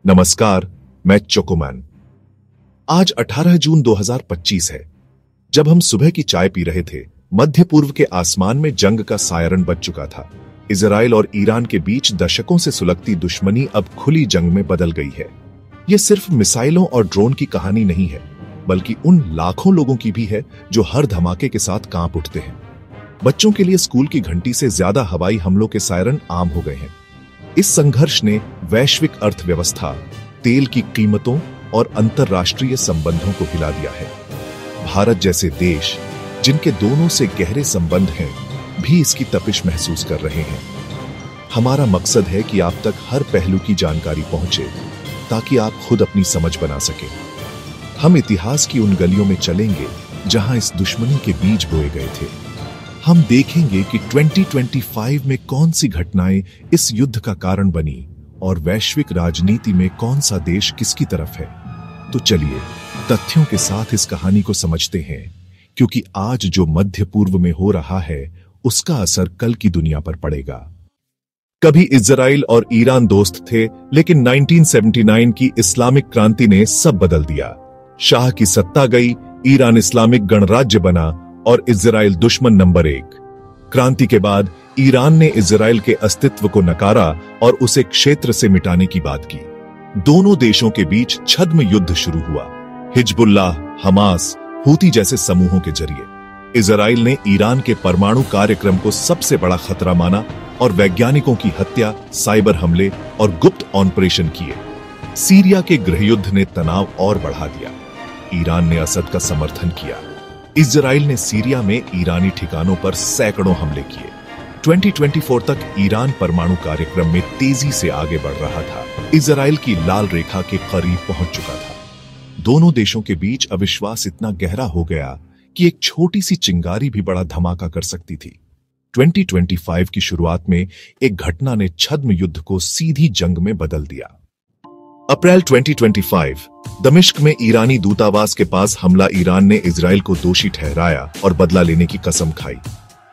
नमस्कार, मैं चोकोमैन। आज 18 जून 2025 है। जब हम सुबह की चाय पी रहे थे, मध्य पूर्व के आसमान में जंग का सायरन बज चुका था। इजराइल और ईरान के बीच दशकों से सुलगती दुश्मनी अब खुली जंग में बदल गई है। यह सिर्फ मिसाइलों और ड्रोन की कहानी नहीं है, बल्कि उन लाखों लोगों की भी है जो हर धमाके के साथ कांप उठते हैं। बच्चों के लिए स्कूल की घंटी से ज्यादा हवाई हमलों के सायरन आम हो गए हैं। इस संघर्ष ने वैश्विक अर्थव्यवस्था, तेल की कीमतों और अंतर्राष्ट्रीय संबंधों को हिला दिया है। भारत जैसे देश, जिनके दोनों से गहरे संबंध हैं, भी इसकी तपिश महसूस कर रहे हैं। हमारा मकसद है कि आप तक हर पहलू की जानकारी पहुंचे, ताकि आप खुद अपनी समझ बना सकें। हम इतिहास की उन गलियों में चलेंगे जहां इस दुश्मनी के बीज बोए गए थे। हम देखेंगे कि 2025 में कौन सी घटनाएं इस युद्ध का कारण बनी और वैश्विक राजनीति में कौन सा देश किसकी तरफ है। तो चलिए तथ्यों के साथ इस कहानी को समझते हैं, क्योंकि आज जो मध्य पूर्व में हो रहा है, उसका असर कल की दुनिया पर पड़ेगा। कभी इजराइल और ईरान दोस्त थे, लेकिन 1979 की इस्लामिक क्रांति ने सब बदल दिया। शाह की सत्ता गई, ईरान इस्लामिक गणराज्य बना और इजराइल दुश्मन नंबर 1। क्रांति के बाद ईरान ने इजराइल के अस्तित्व को नकारा और उसे क्षेत्र से मिटाने की बात की। दोनों देशों के बीच छद्म युद्ध शुरू हुआ, हिजबुल्लाह, हमास, हूती जैसे समूहों के जरिए। इजराइल ने ईरान के परमाणु कार्यक्रम को सबसे बड़ा खतरा माना और वैज्ञानिकों की हत्या, साइबर हमले और गुप्त ऑपरेशन किए। सीरिया के गृहयुद्ध ने तनाव और बढ़ा दिया। ईरान ने असद का समर्थन किया। इजराइल ने सीरिया में ईरानी ठिकानों पर सैकड़ों हमले किए। 2024 तक ईरान परमाणु कार्यक्रम में तेजी से आगे बढ़ रहा था। इजराइल की लाल रेखा के करीब पहुंच चुका था। दोनों देशों के बीच अविश्वास इतना गहरा हो गया कि एक छोटी सी चिंगारी भी बड़ा धमाका कर सकती थी। 2025 की शुरुआत में एक घटना ने छद्म युद्ध को सीधी जंग में बदल दिया। अप्रैल 2025, दमिश्क में ईरानी दूतावास के पास हमला। ईरान ने इजराइल को दोषी ठहराया और बदला लेने की कसम खाई।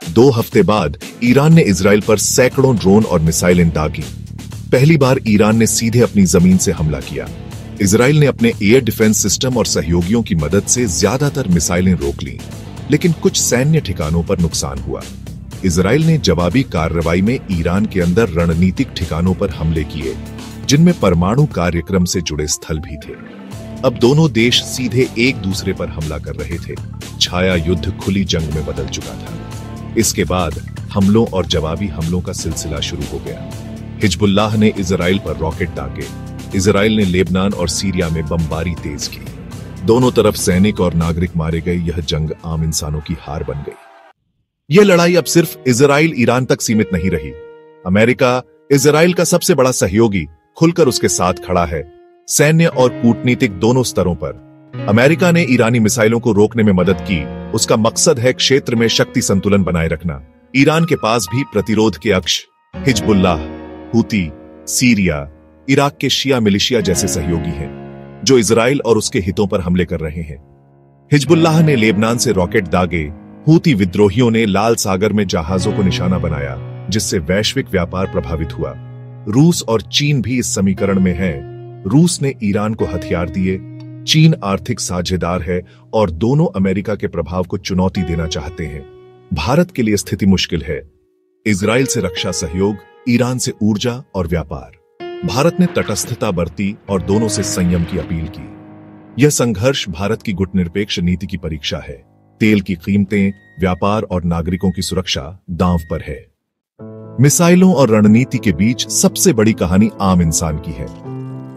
2 हफ्ते बाद ईरान ने इजराइल पर सैकड़ों ड्रोन और मिसाइलें दागी। पहली बार ईरान ने सीधे अपनी जमीन से हमला किया। इजराइल ने अपने एयर डिफेंस सिस्टम और सहयोगियों की मदद से ज्यादातर मिसाइलें रोक लीं, लेकिन कुछ सैन्य ठिकानों पर नुकसान हुआ। इजराइल ने जवाबी कार्रवाई में ईरान के अंदर रणनीतिक ठिकानों पर हमले किए, जिनमें परमाणु कार्यक्रम से जुड़े स्थल भी थे। अब दोनों देश सीधे एक दूसरे पर हमला कर रहे थे। छाया युद्ध खुली जंग में बदल चुका था। इसके बाद हमलों और जवाबी हमलों का सिलसिला शुरू हो गया। हिजबुल्लाह ने इजराइल पर रॉकेट दागे। इजराइल ने लेबनान और सीरिया में बमबारी तेज की। दोनों तरफ सैनिक और नागरिक मारे गए। यह जंग आम इंसानों की हार बन गई। यह लड़ाई अब सिर्फ इजराइल ईरान तक सीमित नहीं रही। अमेरिका, इजराइल का सबसे बड़ा सहयोगी, खुलकर उसके साथ खड़ा है, सैन्य और कूटनीतिक दोनों स्तरों पर। अमेरिका ने ईरानी मिसाइलों को रोकने में मदद की। उसका मकसद है क्षेत्र में शक्ति संतुलन बनाए रखना। ईरान के पास भी प्रतिरोध के अक्ष हिजबुल्लाह, हूती, सीरिया, इराक के शिया मिलिशिया जैसे सहयोगी हैं, जो इजराइल और उसके हितों पर हमले कर रहे हैं। हिजबुल्लाह ने लेबनान से रॉकेट दागे। हूती विद्रोहियों ने लाल सागर में जहाजों को निशाना बनाया, जिससे वैश्विक व्यापार प्रभावित हुआ। रूस और चीन भी इस समीकरण में हैं। रूस ने ईरान को हथियार दिए। चीन आर्थिक साझेदार है और दोनों अमेरिका के प्रभाव को चुनौती देना चाहते हैं। भारत के लिए स्थिति मुश्किल है। इजराइल से रक्षा सहयोग, ईरान से ऊर्जा और व्यापार। भारत ने तटस्थता बरती और दोनों से संयम की अपील की। यह संघर्ष भारत की गुटनिरपेक्ष नीति की परीक्षा है। तेल की कीमतें, व्यापार और नागरिकों की सुरक्षा दांव पर है। मिसाइलों और रणनीति के बीच सबसे बड़ी कहानी आम इंसान की है।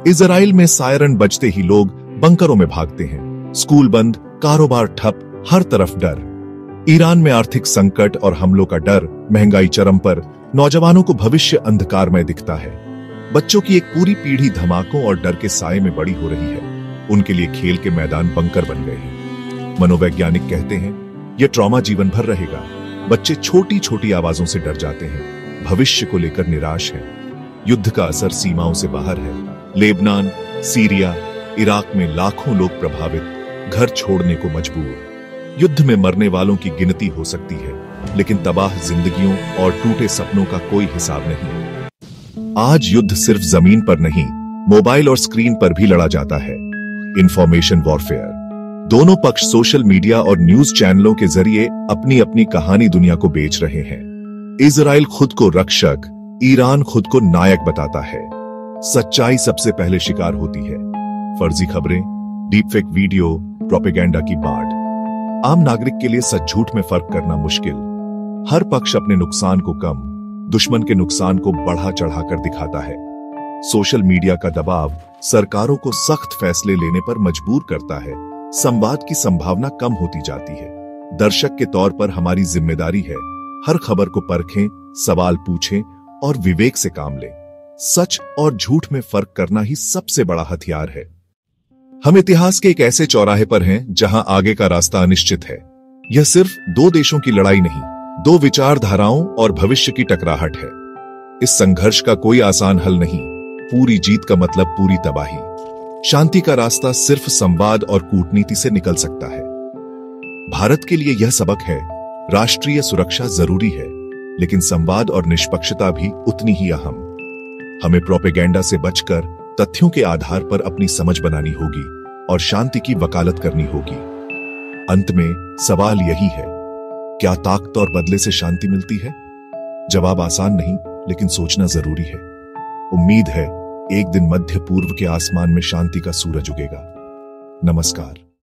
इजराइल में सायरन बजते ही लोग बंकरों में भागते हैं। स्कूल बंद, कारोबार ठप, हर तरफ डर। ईरान में आर्थिक संकट और हमलों का डर, महंगाई चरम पर। नौजवानों को भविष्य अंधकारमय दिखता है। बच्चों की एक पूरी पीढ़ी धमाकों और डर के साए में बड़ी हो रही है। उनके लिए खेल के मैदान बंकर बन गए हैं। मनोवैज्ञानिक कहते हैं, यह ट्रॉमा जीवन भर रहेगा। बच्चे छोटी छोटी आवाजों से डर जाते हैं, भविष्य को लेकर निराश हैं। युद्ध का असर सीमाओं से बाहर है। लेबनान, सीरिया, इराक में लाखों लोग प्रभावित, घर छोड़ने को मजबूर। युद्ध में मरने वालों की गिनती हो सकती है, लेकिन तबाह जिंदगियों और टूटे सपनों का कोई हिसाब नहीं। आज युद्ध सिर्फ जमीन पर नहीं, मोबाइल और स्क्रीन पर भी लड़ा जाता है। Information warfare. दोनों पक्ष सोशल मीडिया और न्यूज चैनलों के जरिए अपनी अपनी कहानी दुनिया को बेच रहे हैं। इजराइल खुद को रक्षक, ईरान खुद को नायक बताता है। सच्चाई सबसे पहले शिकार होती है। फर्जी खबरें, डीपफेक वीडियो, प्रोपेगेंडा की बाढ़। आम नागरिक के लिए सच झूठ में फर्क करना मुश्किल। हर पक्ष अपने नुकसान को कम, दुश्मन के नुकसान को बढ़ा चढ़ाकर दिखाता है। सोशल मीडिया का दबाव सरकारों को सख्त फैसले लेने पर मजबूर करता है। संवाद की संभावना कम होती जाती है। दर्शक के तौर पर हमारी जिम्मेदारी है हर खबर को परखें, सवाल पूछें और विवेक से काम लें। सच और झूठ में फर्क करना ही सबसे बड़ा हथियार है। हम इतिहास के एक ऐसे चौराहे पर हैं जहां आगे का रास्ता अनिश्चित है। यह सिर्फ दो देशों की लड़ाई नहीं, दो विचारधाराओं और भविष्य की टकराहट है। इस संघर्ष का कोई आसान हल नहीं। पूरी जीत का मतलब पूरी तबाही। शांति का रास्ता सिर्फ संवाद और कूटनीति से निकल सकता है। भारत के लिए यह सबक है, राष्ट्रीय सुरक्षा जरूरी है, लेकिन संवाद और निष्पक्षता भी उतनी ही अहम। हमें प्रोपेगेंडा से बचकर तथ्यों के आधार पर अपनी समझ बनानी होगी और शांति की वकालत करनी होगी। अंत में सवाल यही है, क्या ताकत और बदले से शांति मिलती है? जवाब आसान नहीं, लेकिन सोचना जरूरी है। उम्मीद है एक दिन मध्य पूर्व के आसमान में शांति का सूरज उगेगा। नमस्कार।